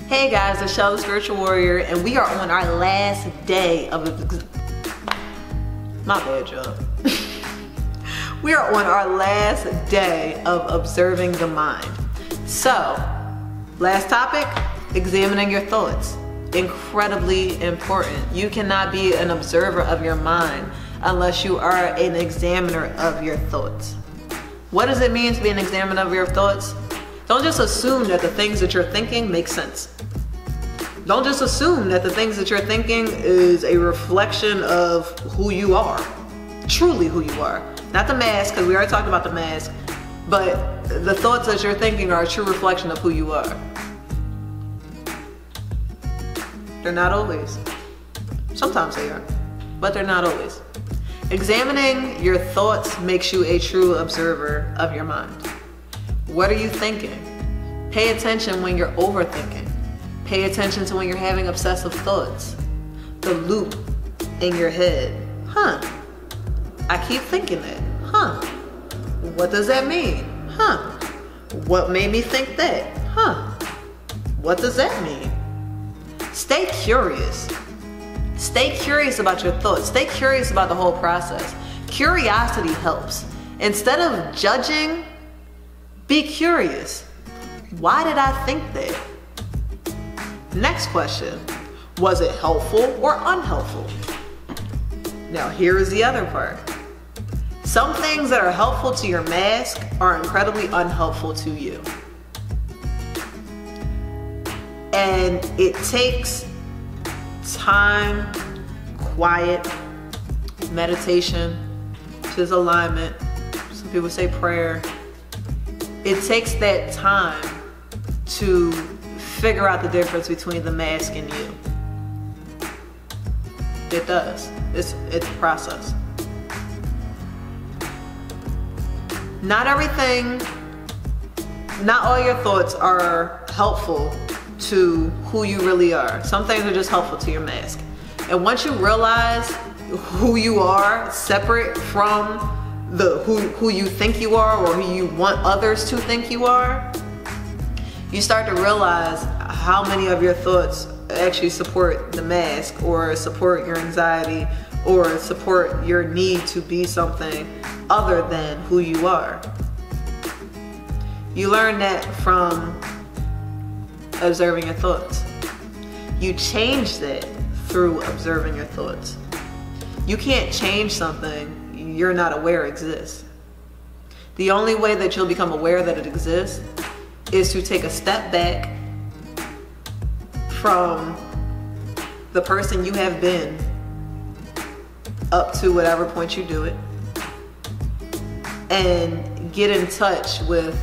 Hey guys, it's Shell the Spiritual Warrior, and we are on our last day of my bad, y'all. We are on our last day of observing the mind. So, last topic, examining your thoughts. Incredibly important. You cannot be an observer of your mind unless you are an examiner of your thoughts. What does it mean to be an examiner of your thoughts? Don't just assume that the things that you're thinking make sense. Don't just assume that the things that you're thinking is a reflection of who you are. Truly who you are. Not the mask, because we already talked about the mask, but the thoughts that you're thinking are a true reflection of who you are. They're not always. Sometimes they are, but they're not always. Examining your thoughts makes you a true observer of your mind. What are you thinking? Pay attention when you're overthinking. Pay attention to when you're having obsessive thoughts. The loop in your head. I keep thinking that. What does that mean? What made me think that? What does that mean? Stay curious. Stay curious about your thoughts. Stay curious about the whole process. Curiosity helps. Instead of judging, be curious. Why did I think that? Next question. Was it helpful or unhelpful? Now here is the other part. Some things that are helpful to your mask are incredibly unhelpful to you. And it takes time, quiet, meditation, which is alignment. Some people say prayer. It takes that time to figure out the difference between the mask and you. It does. It's a process. Not all your thoughts are helpsul to who you really are. Some things are just helpful to your mask. And once you realize who you are separate from who you think you are or who you want others to think you are, you start to realize how many of your thoughts actually support the mask or support your anxiety or support your need to be something other than who you are. You learn that from observing your thoughts. You change that through observing your thoughts. You can't change something you're not aware exists. The only way that you'll become aware that it exists is to take a step back from the person you have been up to whatever point you do it and get in touch with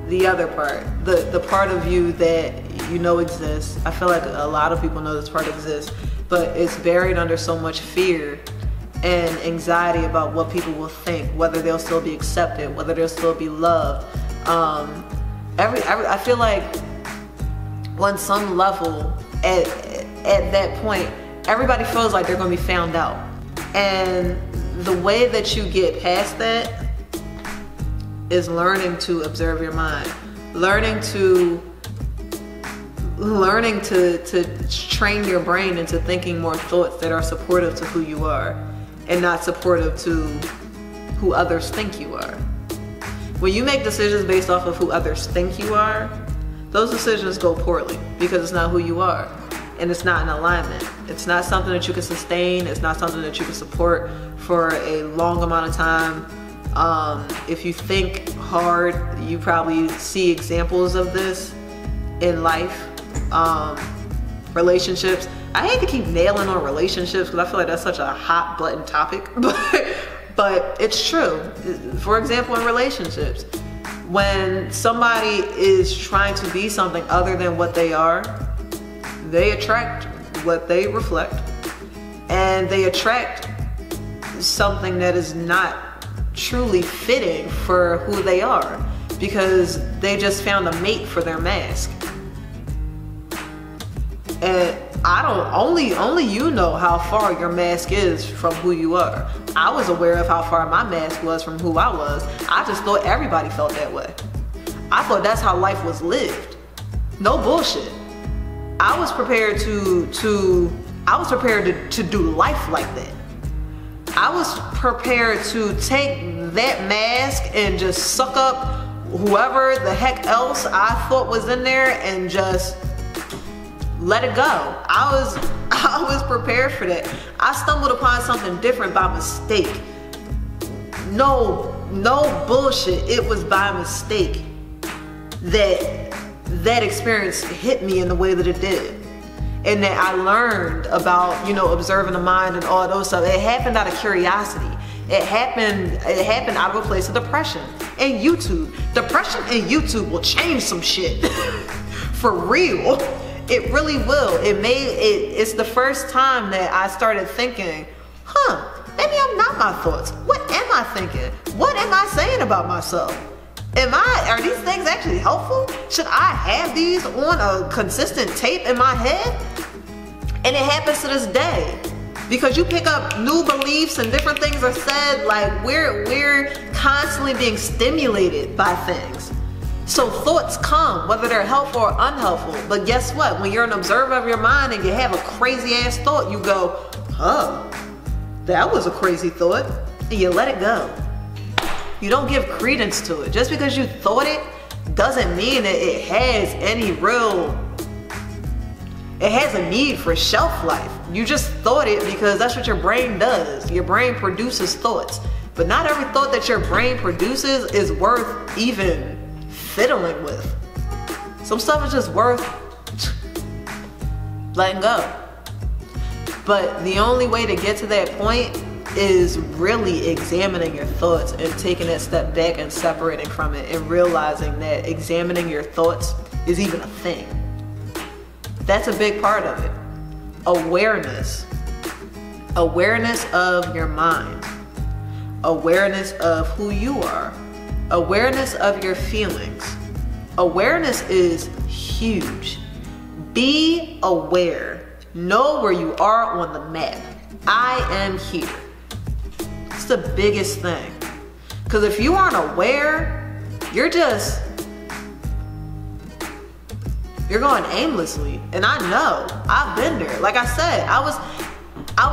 the other part, the part of you that you know exists. I feel like a lot of people know this part exists, but it's buried under so much fear and anxiety about what people will think, whether they'll still be accepted, whether they'll still be loved. I feel like on some level, at that point, everybody feels like they're gonna be found out. And the way that you get past that is learning to observe your mind. Learning to train your brain into thinking more thoughts that are supportive to who you are and not supportive to who others think you are. When you make decisions based off of who others think you are, those decisions go poorly because it's not who you are and it's not in alignment. It's not something that you can sustain. It's not something that you can support for a long amount of time. If you think hard, you probably see examples of this in life. Relationships. I hate to keep nailing on relationships because I feel like that's such a hot button topic, but it's true. For example, in relationships, when somebody is trying to be something other than what they are, they attract what they reflect, and they attract something that is not truly fitting for who they are because they just found a mate for their mask. And only you know how far your mask is from who you are. I was aware of how far my mask was from who I was. I just thought everybody felt that way. I thought that's how life was lived. No bullshit. I was prepared to do life like that. I was prepared to take that mask and just suck up whoever the heck else I thought was in there and just let it go. I was prepared for that. I stumbled upon something different by mistake. No bullshit. It was by mistake that experience hit me in the way that it did. And that I learned about, you know, observing the mind and all those stuff. It happened out of curiosity. It happened out of a place of depression. And YouTube. Depression and YouTube will change some shit. For real. It really will. It's the first time that I started thinking, maybe I'm not my thoughts. What am I thinking? What am I saying about myself? Are these things actually helpful? Should I have these on a consistent tape in my head? And it happens to this day. Because you pick up new beliefs and different things are said, like we're constantly being stimulated by things. So thoughts come, whether they're helpful or unhelpful. But guess what? When you're an observer of your mind and you have a crazy ass thought, you go, that was a crazy thought. And you let it go. You don't give credence to it. Just because you thought it doesn't mean that it has a need for shelf life. You just thought it because that's what your brain does. Your brain produces thoughts. But not every thought that your brain produces is worth even fiddling with. Some stuff is just worth letting go. But the only way to get to that point is really examining your thoughts and taking that step back and separating from it and realizing that examining your thoughts is even a thing. That's a big part of it. Awareness. Awareness of your mind. Awareness of who you are. Awareness of your feelings. Awareness is huge. Be aware. Know where you are on the map. I am here. It's the biggest thing. Because if you aren't aware, you're going aimlessly. And I know, I've been there. Like I said, I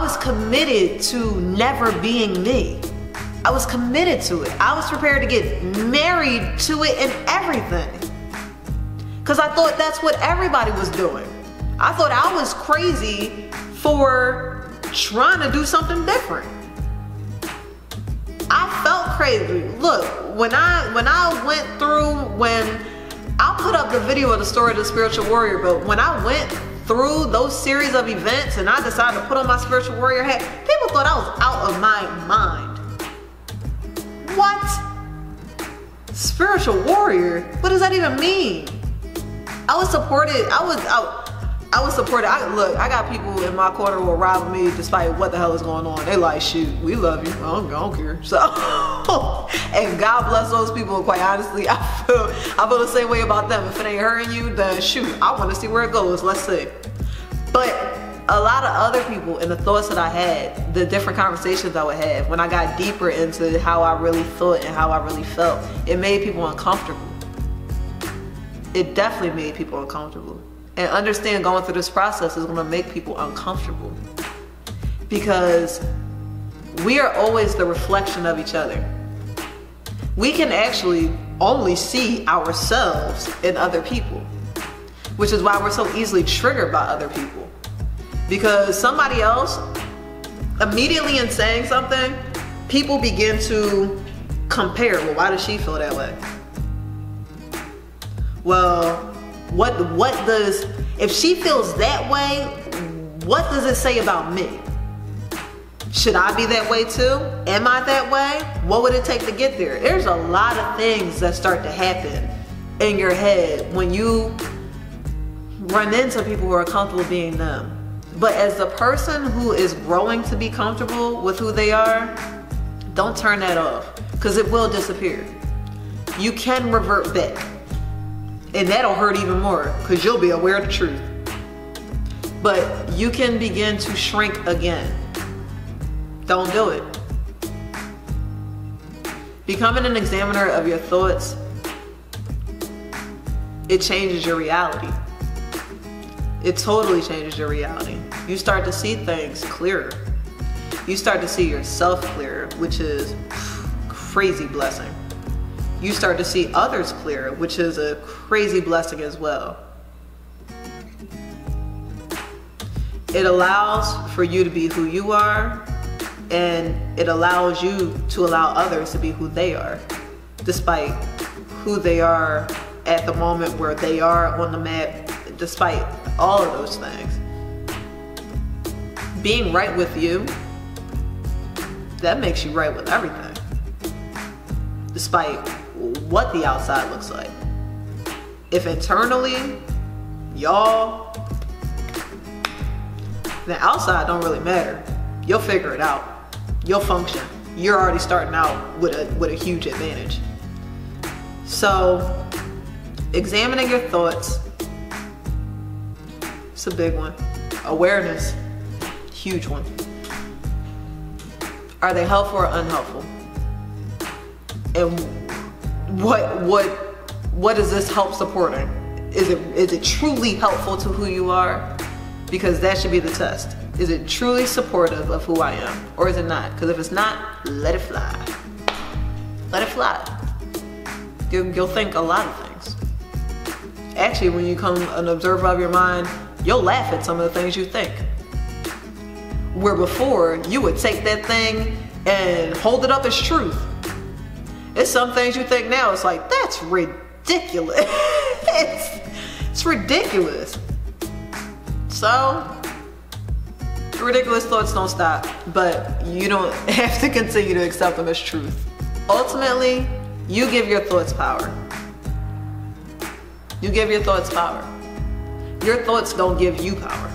was committed to never being me. I was committed to it. I was prepared to get married to it and everything. Because I thought that's what everybody was doing. I thought I was crazy for trying to do something different. I felt crazy. Look, when I went through, I'll put up the video of the story of the spiritual warrior, but when I went through those series of events and I decided to put on my spiritual warrior hat, people thought I was out of my mind. What? Spiritual warrior? What does that even mean? I was supported. Look, I got people in my corner who will ride with me despite what the hell is going on. They like, shoot, we love you. I don't care. So, and God bless those people. Quite honestly, I feel the same way about them. If it ain't hurting you, then shoot, I want to see where it goes. Let's see. But a lot of other people and the thoughts that I had, the different conversations I would have, when I got deeper into how I really thought and how I really felt, it made people uncomfortable. It definitely made people uncomfortable. And understand going through this process is going to make people uncomfortable. Because we are always the reflection of each other. We can actually only see ourselves in other people. Which is why we're so easily triggered by other people. Because somebody else, immediately in saying something, people begin to compare. Well, why does she feel that way? Well, if she feels that way, what does it say about me? Should I be that way too? Am I that way? What would it take to get there? There's a lot of things that start to happen in your head when you run into people who are comfortable being them. But as the person who is growing to be comfortable with who they are, don't turn that off, because it will disappear. You can revert back. And that'll hurt even more because you'll be aware of the truth. But you can begin to shrink again. Don't do it. Becoming an examiner of your thoughts it changes your reality. It totally changes your reality. You start to see things clearer. You start to see yourself clearer, which is crazy blessing. You start to see others clearer, which is a crazy blessing as well. It allows for you to be who you are, and it allows you to allow others to be who they are, despite who they are at the moment where they are on the map, despite all of those things. Being right with you, that makes you right with everything, despite what the outside looks like. If internally, y'all, the outside don't really matter. You'll figure it out. You'll function. You're already starting out with a huge advantage. So, examining your thoughts, it's a big one. Awareness, huge one. Are they helpful or unhelpful? And what does this help supporting? Is it truly helpful to who you are? Because that should be the test. Is it truly supportive of who I am, or is it not? Because if it's not, let it fly. Let it fly. You'll think a lot of things. Actually, when you become an observer of your mind, you'll laugh at some of the things you think. Where before, you would take that thing and hold it up as truth. It's some things you think now, it's like, that's ridiculous. It's ridiculous. So, ridiculous thoughts don't stop, but you don't have to continue to accept them as truth. Ultimately, you give your thoughts power. You give your thoughts power. Your thoughts don't give you power.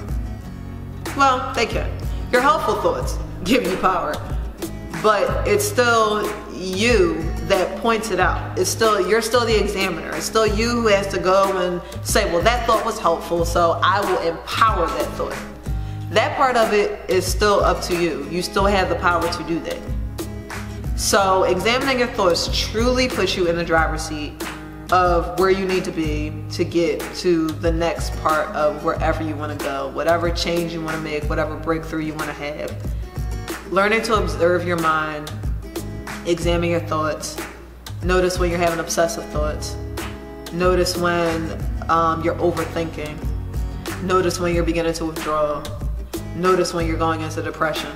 Well, they can. Your helpful thoughts give you power, but it's still you that points it out. You're still the examiner. It's still you who has to go and say, well, that thought was helpful, so I will empower that thought. That part of it is still up to you. You still have the power to do that. So examining your thoughts truly puts you in the driver's seat of where you need to be to get to the next part of wherever you want to go, whatever change you want to make, whatever breakthrough you want to have. Learning to observe your mind, examine your thoughts, notice when you're having obsessive thoughts, notice when you're overthinking, notice when you're beginning to withdraw, notice when you're going into depression.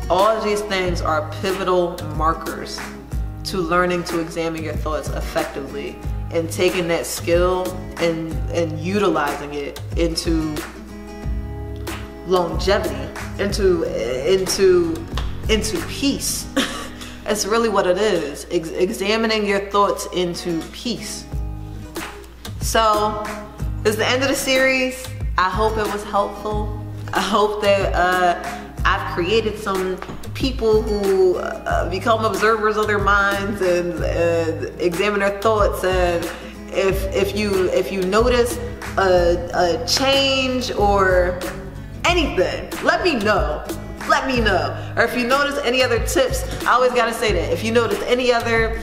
All of these things are pivotal markers to learning to examine your thoughts effectively and taking that skill and utilizing it into longevity, into peace. That's really what it is. Examining your thoughts into peace. So, this is the end of the series. I hope it was helpful. I hope that I've created some people who become observers of their minds and examine their thoughts. And if you notice a change or anything, let me know. Let me know. Or if you notice any other tips, I always gotta say that. If you notice any other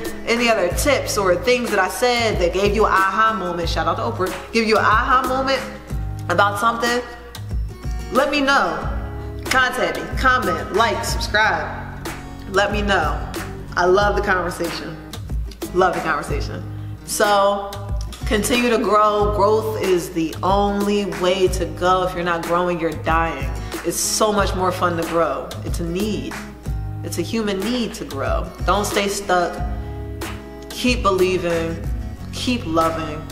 tips or things that I said that gave you an aha moment, shout out to Oprah, give you an aha moment about something, let me know. Contact me, comment, like, subscribe. Let me know. I love the conversation. Love the conversation. So, continue to grow. Growth is the only way to go. If you're not growing, you're dying. It's so much more fun to grow. It's a need. It's a human need to grow. Don't stay stuck. Keep believing. Keep loving.